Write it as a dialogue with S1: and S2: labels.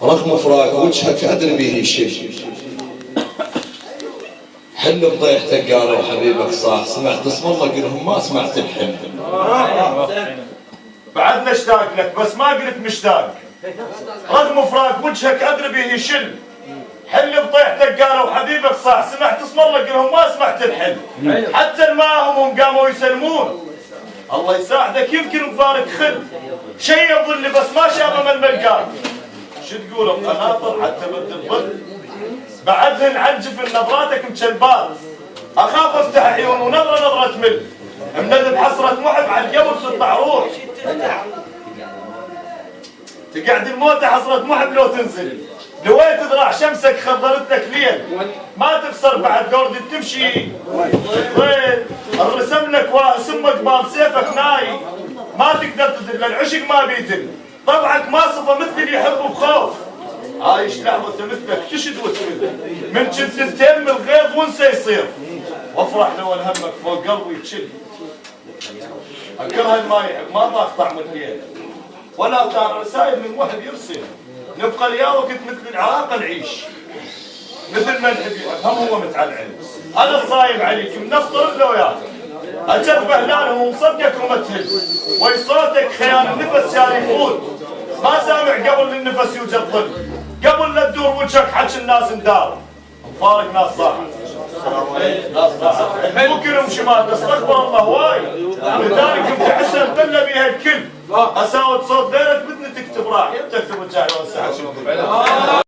S1: رغم فراق وجهك أدري به شيء، حل بضيحتك قالوا حبيبك صاح، سمعت اسم الله قلهم ما سمعت الحل.
S2: بعدنا اشتاق لك بس ما قلت مشتاق، رغم فراق وجهك أدري به شل، حل بضيحتك قالوا حبيبك صاح، سمعت اسم الله قلهم ما سمعت الحل. حتى الماهم هم قاموا يسلمون، الله يساعدك يمكن بفارق خل، شي يظل بس ما شاف من الملقاه. شو تقول بقناطر حتى بد الظل، بعدهن عنجف نظراتك مشلبات، اخاف افتح عيون ونظره نظره مل، مندب حسره محب على القبر تطلع روح، تقعد الموت حسره محب لو تنزل، لويت ذراع شمسك خضرت لك ليل، ما تخسر بعد دور تمشي طيب، الرسم لك واسم قبال سيفك ناي، ما تقدر تدل العشق ما بيدل، طبعك ما صفى مثل اللي يحب بخوف، عايش لحظة مثلك تشد وتمل، من كنت تلتم الغيظ وانسى يصير، وافرح لو همك فوق قلبي تشل، اكره ما يحب ما ضاق طعم الليل، ولا طار رسائل من وحد يرسل، نبقى ليا وقت مثل العراقه نعيش، مثل ما نحب هم هو متعلعل، انا الصايب عليك منفطر لو وياك، اجر بهلالهم ومصدقك وما تهل، وي صوتك خيال النفس جاري يفوت، ما سامع قبل النفس يوجد ظل، قبل لا تدور وجهك حج الناس ندار، مفارق ناس صح ناس صح ممكن شمال استغفر الله وايد، لذلك تحسن بلا بها الكل، اساوت صوت غيرك بدنا تكتب راح، يا تكتب الجاهل والساعه.